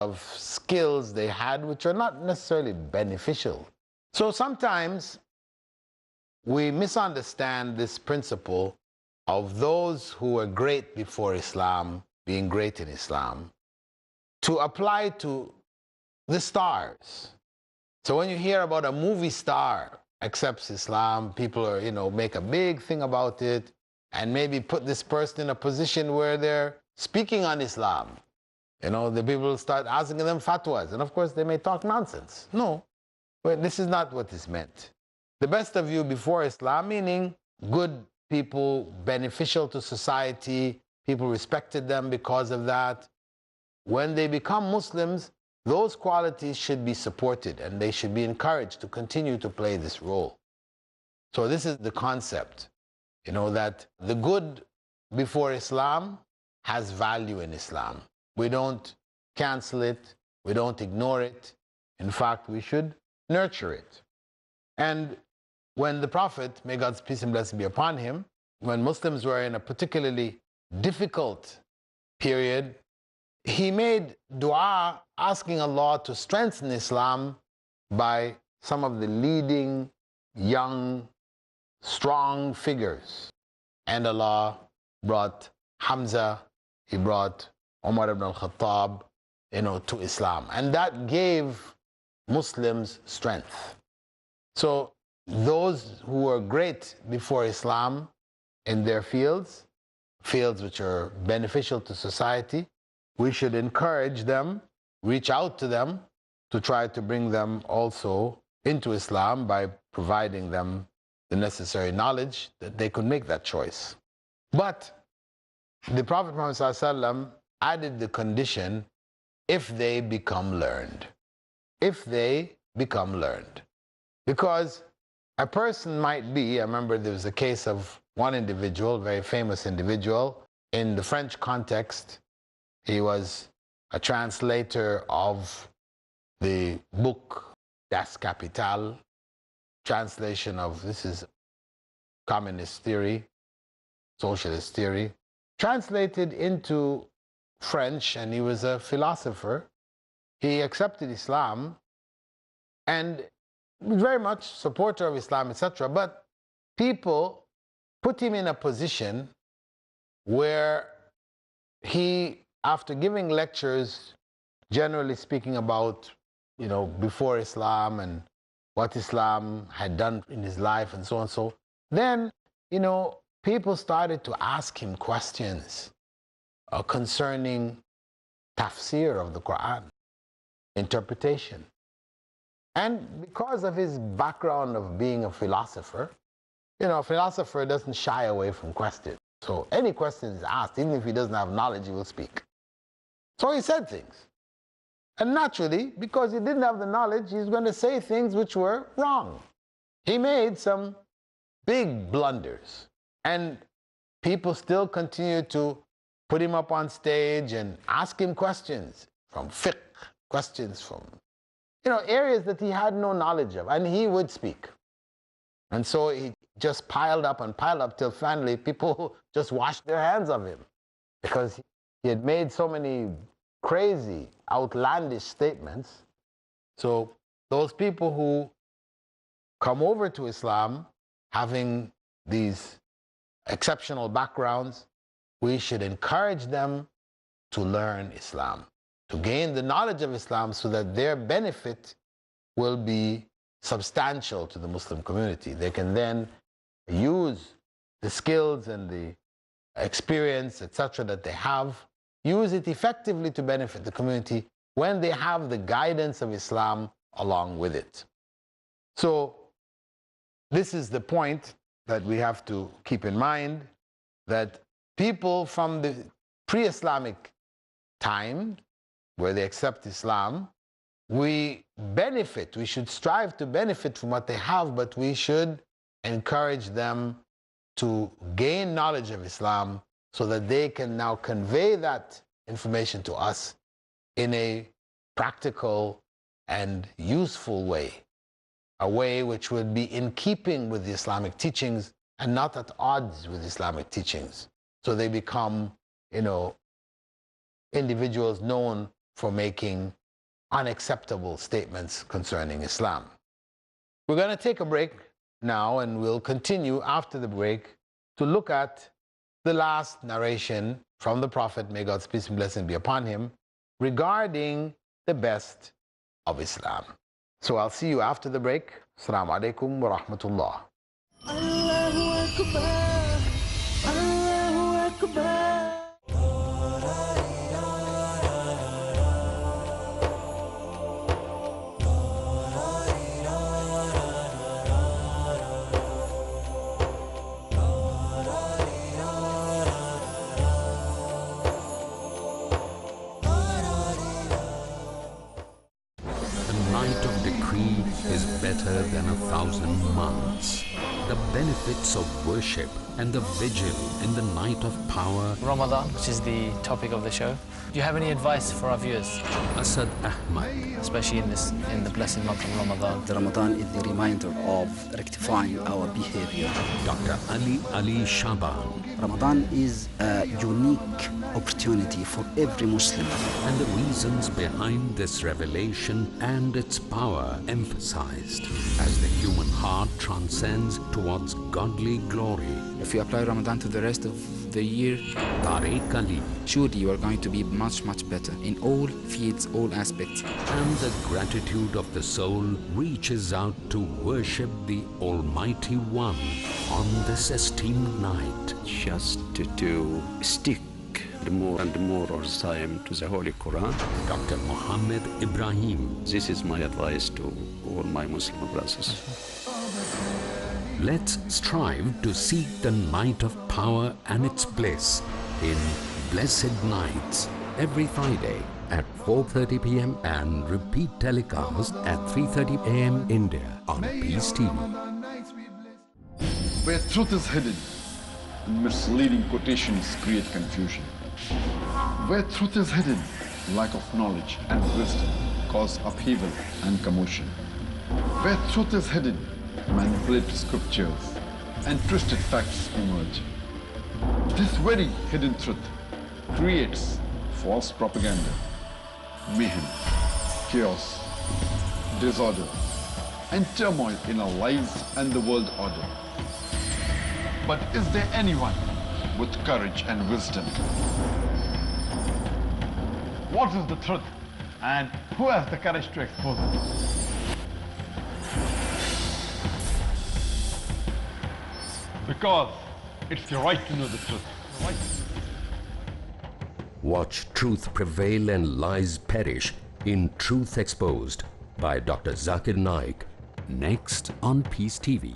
of skills they had which are not necessarily beneficial. So sometimes we misunderstand this principle of those who were great before Islam being great in Islam to apply to the stars. So when you hear about a movie star accepts Islam, people are, make a big thing about it and maybe put this person in a position where they're speaking on Islam. The people start asking them fatwas, and of course they may talk nonsense. No, but this is not what is meant. The best of you before Islam, meaning good people, beneficial to society, people respected them because of that. When they become Muslims, those qualities should be supported and they should be encouraged to continue to play this role. So this is the concept, that the good before Islam has value in Islam. We don't cancel it. We don't ignore it. In fact, we should nurture it. And when the Prophet, may God's peace and blessing be upon him, when Muslims were in a particularly difficult period, he made dua asking Allah to strengthen Islam by some of the leading, young, strong figures. And Allah brought Hamza, he brought Umar ibn al-Khattab, to Islam. And that gave Muslims strength. So those who were great before Islam in their fields which are beneficial to society, we should encourage them, reach out to them to try to bring them also into Islam by providing them the necessary knowledge that they could make that choice. But the Prophet Muhammad ﷺ added the condition, if they become learned. If they become learned. Because a person might be, I remember there was a case of one individual, very famous individual, in the French context. He was a translator of the book Das Kapital, translation of, this is communist theory, socialist theory, translated into French, and he was a philosopher. He accepted Islam and was very much supporter of Islam, etc. But people put him in a position where he, after giving lectures, generally speaking about, before Islam and what Islam had done in his life and so on, then, people started to ask him questions concerning tafsir of the Quran, interpretation. And because of his background of being a philosopher, a philosopher doesn't shy away from questions. So any question is asked, even if he doesn't have knowledge, he will speak. So he said things. And naturally, because he didn't have the knowledge, he's going to say things which were wrong. He made some big blunders. And people still continue to put him up on stage and ask him questions from fiqh, questions from, areas that he had no knowledge of, and he would speak. And so he just piled up and piled up till finally people just washed their hands of him because he had made so many crazy, outlandish statements. So those people who come over to Islam having these exceptional backgrounds, we should encourage them to learn Islam, to gain the knowledge of Islam so that their benefit will be substantial to the Muslim community. They can then use the skills and the experience, etc., that they have, use it effectively to benefit the community when they have the guidance of Islam along with it. So this is the point that we have to keep in mind, that people from the pre-Islamic time, where they accept Islam, we benefit, we should strive to benefit from what they have, but we should encourage them to gain knowledge of Islam so that they can now convey that information to us in a practical and useful way, a way which would be in keeping with the Islamic teachings and not at odds with Islamic teachings. So they become, individuals known for making unacceptable statements concerning Islam. We're going to take a break now, and we'll continue after the break to look at the last narration from the Prophet, may God's peace and blessing be upon him, regarding the best of Islam. So I'll see you after the break. Assalamu alaikum wa rahmatullah. Allahu Akbar. Allahu Akbar. Is better than 1,000 months. The benefits of worship and the vigil in the night of power. Ramadan, which is the topic of the show. Do you have any advice for our viewers? Asad Ahmad. Especially in the blessed month of Ramadan. The Ramadan is the reminder of rectifying our behavior. Dr. Ali Shaban. Ramadan is a unique opportunity for every Muslim. And the reasons behind this revelation and its power emphasized as the human heart transcends towards godly glory. If you apply Ramadan to the rest of the year, Tariq Ali. Surely you are going to be much better in all fields, all aspects. And the gratitude of the soul reaches out to worship the Almighty One on this esteemed night. Just to stick more and more of the time to the Holy Quran. Dr. Muhammad Ibrahim. This is my advice to all my Muslim brothers. Let's strive to seek the night of power and its bliss in Blessed Nights every Friday at 4:30 p.m. and repeat telecast at 3:30 a.m. India on Peace TV. Where truth is hidden, misleading quotations create confusion. Where truth is hidden, lack of knowledge and wisdom cause upheaval and commotion. Where truth is hidden, manipulated scriptures and twisted facts emerge. This very hidden truth creates false propaganda, mayhem, chaos, disorder, and turmoil in our lives and the world order. But is there anyone with courage and wisdom? What is the truth, and who has the courage to expose it? Because it's your right to know the truth. Watch Truth Prevail and Lies Perish in Truth Exposed by Dr. Zakir Naik, next on Peace TV.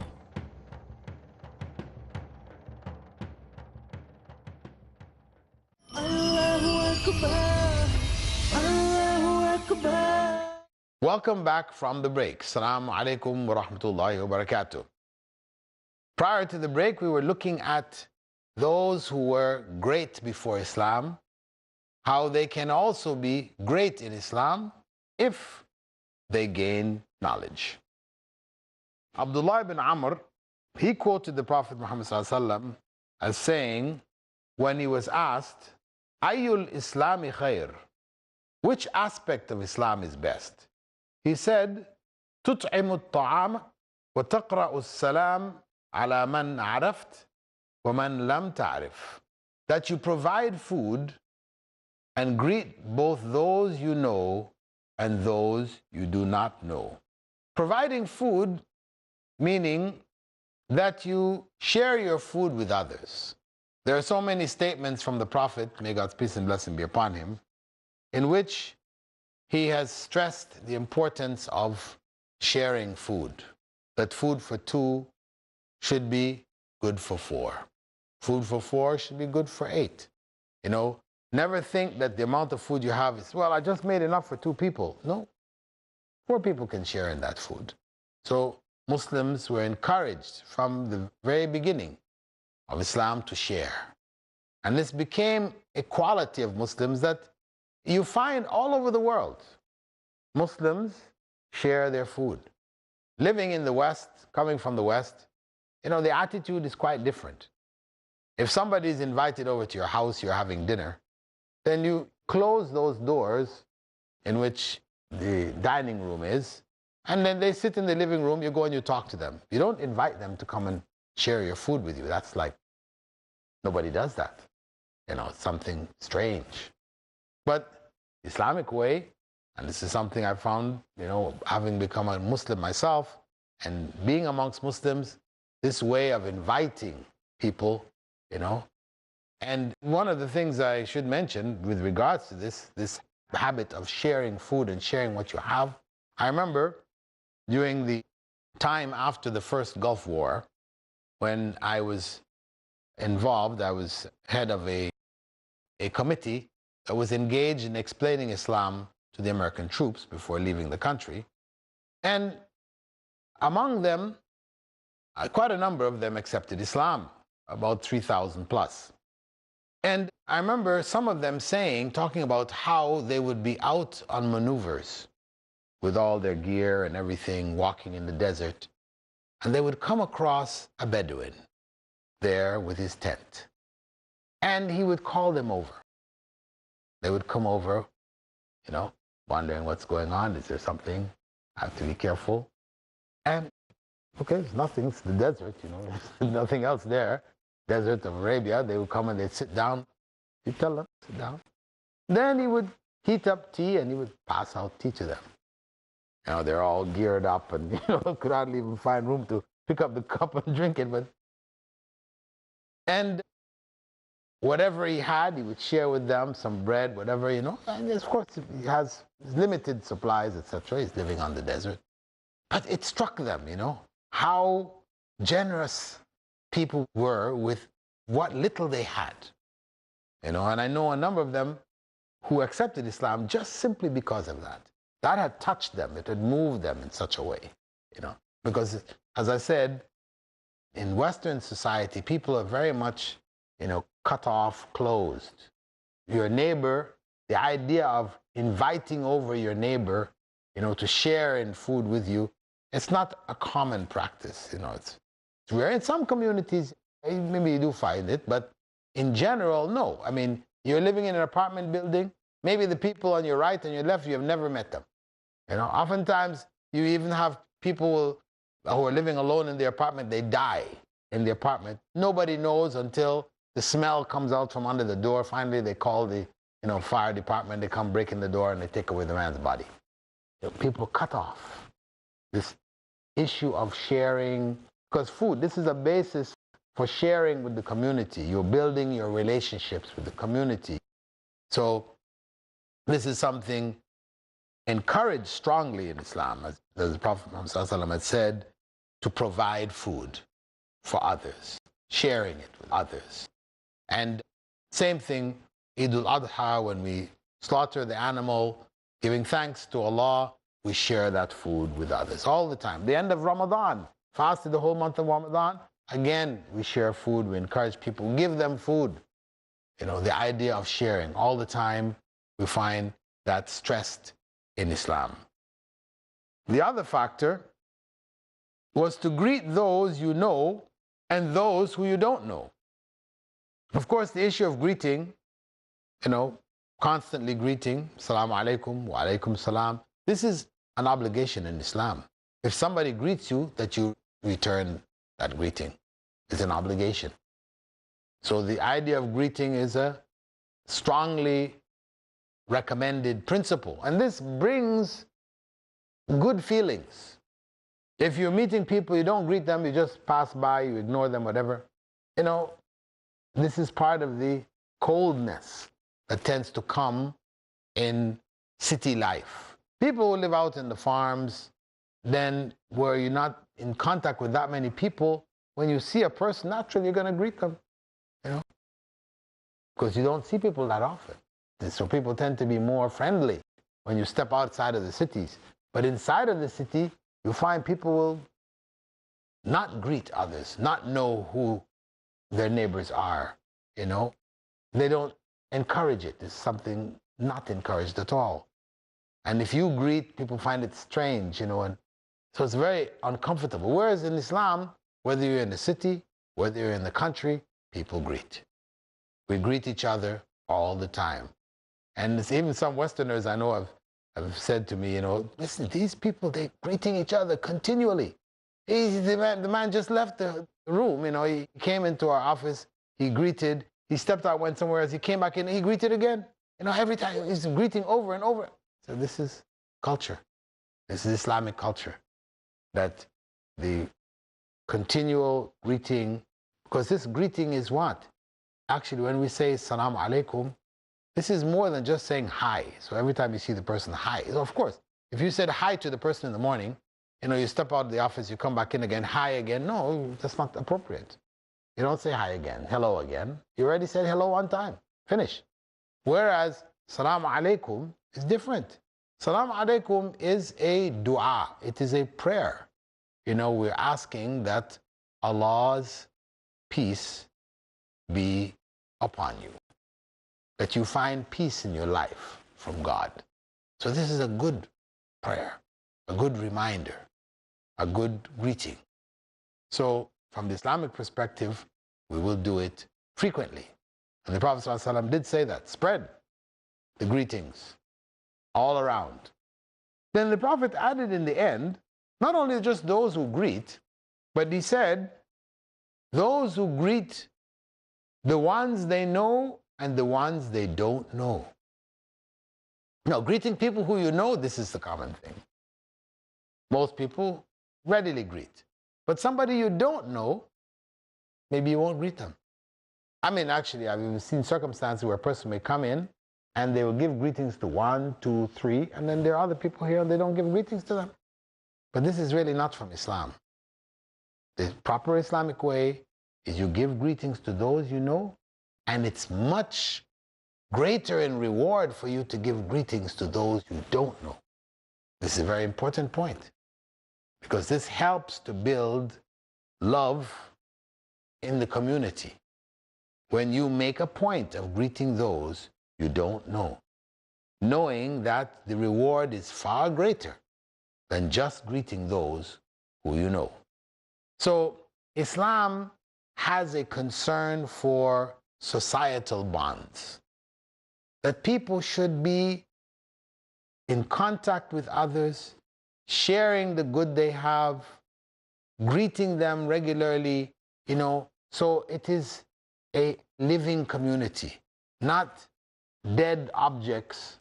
Welcome back from the break. Assalamu alaikum wa rahmatullahi wa barakatuh. Prior to the break, we were looking at those who were great before Islam, how they can also be great in Islam if they gain knowledge. Abdullah ibn Amr, he quoted the Prophet Muhammad ﷺ as saying, when he was asked, Ayyul Islami khair, which aspect of Islam is best? He said, Tut'imu at-ta'am wa taqra'u as-salam ala man araft wa man lam ta'rif. That you provide food and greet both those you know and those you do not know. Providing food meaning that you share your food with others. There are so many statements from the Prophet, may God's peace and blessing be upon him, in which he has stressed the importance of sharing food. That food for two should be good for four. Food for four should be good for eight. You know, never think that the amount of food you have is, well, I just made enough for two people. No, four people can share in that food. So Muslims were encouraged from the very beginning of Islam to share. And this became a quality of Muslims that you find all over the world. Muslims share their food. Living in the West, coming from the West, you know, the attitude is quite different. If somebody is invited over to your house, you're having dinner, then you close those doors in which the dining room is, and then they sit in the living room, you go and you talk to them. You don't invite them to come and share your food with you. That's like, nobody does that. You know, it's something strange. But Islamic way, and this is something I found, you know, having become a Muslim myself and being amongst Muslims, this way of inviting people, you know. And one of the things I should mention with regards to this habit of sharing food and sharing what you have, I remember during the time after the first Gulf War, when I was involved, I was head of a committee that was engaged in explaining Islam to the American troops before leaving the country. And among them, quite a number of them accepted Islam, about 3,000 plus. And I remember some of them talking about how they would be out on maneuvers with all their gear and everything, walking in the desert. And they would come across a Bedouin there with his tent. And he would call them over. They would come over, you know, wondering what's going on. Is there something? I have to be careful. And, okay, there's nothing. It's the desert, you know. There's nothing else there. Desert of Arabia. They would come and they'd sit down. You tell them, sit down. Then he would heat up tea and he would pass out tea to them. You know, they're all geared up and, you know, could hardly even find room to pick up the cup and drink it. And whatever he had, he would share with them, some bread, whatever, you know. And of course, he has limited supplies, etc. He's living on the desert. But it struck them, you know, how generous people were with what little they had. You know, and I know a number of them who accepted Islam just simply because of that. That had touched them. It had moved them in such a way, you know. Because, as I said, in Western society, people are very much, you know, cut off, closed. Your neighbor, the idea of inviting over your neighbor, you know, to share in food with you, it's not a common practice, you know. It's rare. In some communities, maybe you do find it, but in general, no. I mean, you're living in an apartment building, maybe the people on your right and your left, you have never met them. You know, oftentimes you even have people who are living alone in their apartment, they die in the apartment. Nobody knows until the smell comes out from under the door. Finally, they call the, you know, fire department. They come break in the door and they take away the man's body. You know, people cut off this issue of sharing, because food, this is a basis for sharing with the community. You're building your relationships with the community. So this is something encouraged strongly in Islam, as the Prophet Muhammad had said, to provide food for others, sharing it with others. And same thing, Eid al-Adha, when we slaughter the animal, giving thanks to Allah, we share that food with others all the time. The end of Ramadan, fasted the whole month of Ramadan, again, we share food, we encourage people, give them food. You know, the idea of sharing all the time, we find that stressed in Islam. The other factor was to greet those you know and those who you don't know. Of course, the issue of greeting, you know, constantly greeting, Assalamu alaikum, wa alaikum salam, this is an obligation in Islam. If somebody greets you, that you return that greeting. It's an obligation. So the idea of greeting is a strongly recommended principle. And this brings good feelings. If you're meeting people, you don't greet them, you just pass by, you ignore them, whatever. You know, this is part of the coldness that tends to come in city life. People who live out in the farms, then where you're not in contact with that many people, when you see a person, naturally you're going to greet them, you know, because you don't see people that often. So people tend to be more friendly when you step outside of the cities. But inside of the city, you find people will not greet others, not know who their neighbors are, you know. They don't encourage it. It's something not encouraged at all. And if you greet, people find it strange, you know, and so it's very uncomfortable. Whereas in Islam, whether you're in the city, whether you're in the country, people greet. We greet each other all the time. And it's even some Westerners I know have have said to me, listen, these people, they're greeting each other continually. The man just left the room, he came into our office, he greeted, he stepped out, went somewhere else, he came back in, he greeted again. Every time he's greeting over and over. So this is culture. This is Islamic culture. That the continual greeting, because this greeting is what? Actually, when we say Assalamu alaikum, this is more than just saying hi. So every time you see the person, hi. So of course, if you said hi to the person in the morning, you step out of the office, you come back in again, hi again. No, that's not appropriate. You don't say hi again, hello again. You already said hello one time. Finish. Whereas Assalamu alaikum is different. Assalamu alaikum is a dua. It is a prayer. We're asking that Allah's peace be upon you. That you find peace in your life from God. So this is a good prayer, a good reminder, a good greeting. So from the Islamic perspective, we will do it frequently. And the Prophet ﷺ did say that, spread the greetings all around. Then the Prophet added in the end, not only just those who greet, but he said, those who greet the ones they know and the ones they don't know. Greeting people who you know, this is the common thing. Most people readily greet. But somebody you don't know, maybe you won't greet them. Actually, I've seen circumstances where a person may come in and they will give greetings to 1, 2, 3, and then there are other people here and they don't give greetings to them. But this is really not from Islam. The proper Islamic way is you give greetings to those you know, and it's much greater in reward for you to give greetings to those you don't know. This is a very important point, because this helps to build love in the community. When you make a point of greeting those you don't know, knowing that the reward is far greater than just greeting those who you know. So Islam has a concern for societal bonds, that people should be in contact with others, sharing the good they have, greeting them regularly, so it is a living community, not dead objects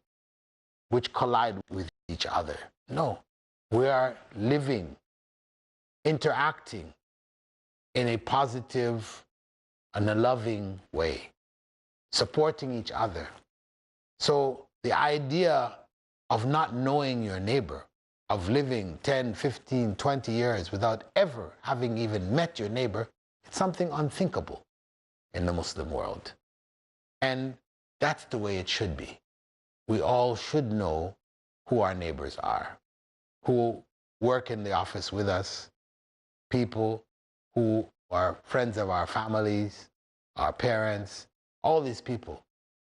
which collide with each other. No, we are living, interacting in a positive and a loving way, supporting each other. So the idea of not knowing your neighbor, of living 10, 15, 20 years without ever having even met your neighbor, it's something unthinkable in the Muslim world. And that's the way it should be. We all should know who our neighbors are, who work in the office with us, people who are friends of our families, our parents, all these people.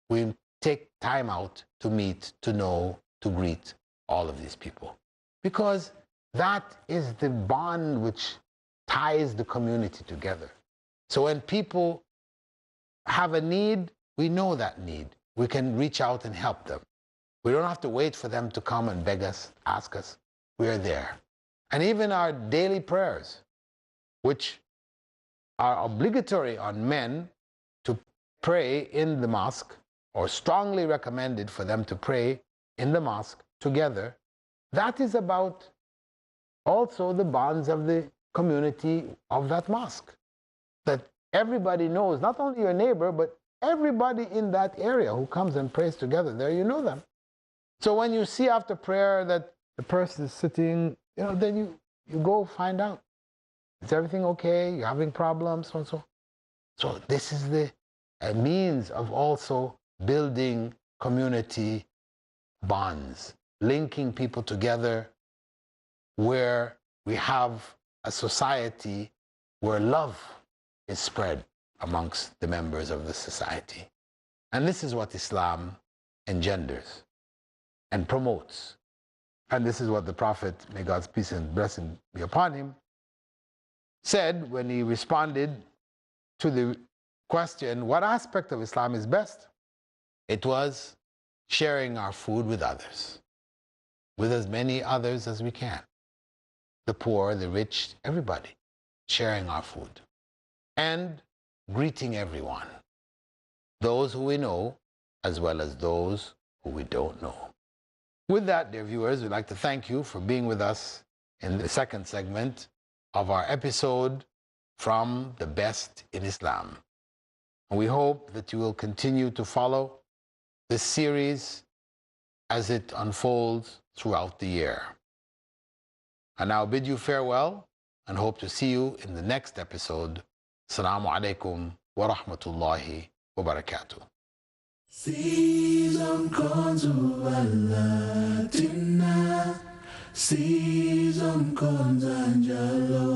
We take time out to meet, to know, to greet all of these people. Because that is the bond which ties the community together. So when people have a need, we know that need. We can reach out and help them. We don't have to wait for them to come and beg us, ask us. We are there. And even our daily prayers, which are obligatory on men to pray in the mosque, or strongly recommended for them to pray in the mosque together, that is about also the bonds of the community of that mosque. That everybody knows, not only your neighbor, but everybody in that area who comes and prays together there, you know them. So when you see after prayer that the person is sitting, then you go find out. Is everything okay? You're having problems, so and so. So this is the means of also building community bonds, linking people together, where we have a society where love is spread amongst the members of the society. And this is what Islam engenders and promotes. And this is what the Prophet, may God's peace and blessing be upon him, said when he responded to the question, what aspect of Islam is best? It was sharing our food with others. with as many others as we can. The poor, the rich, everybody, sharing our food. And greeting everyone, those who we know as well as those who we don't know. With that, dear viewers, we'd like to thank you for being with us in the second segment of our episode from the Best in Islam. And we hope that you will continue to follow this series as it unfolds throughout the year. I now bid you farewell and hope to see you in the next episode. Assalamu alaikum wa rahmatullahi wa barakatuh. Season corns Latina, season corns Angelo,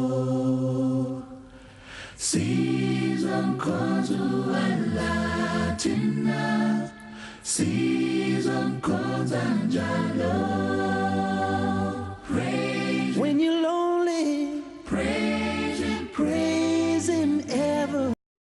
season corns Latina, season corns Angelo.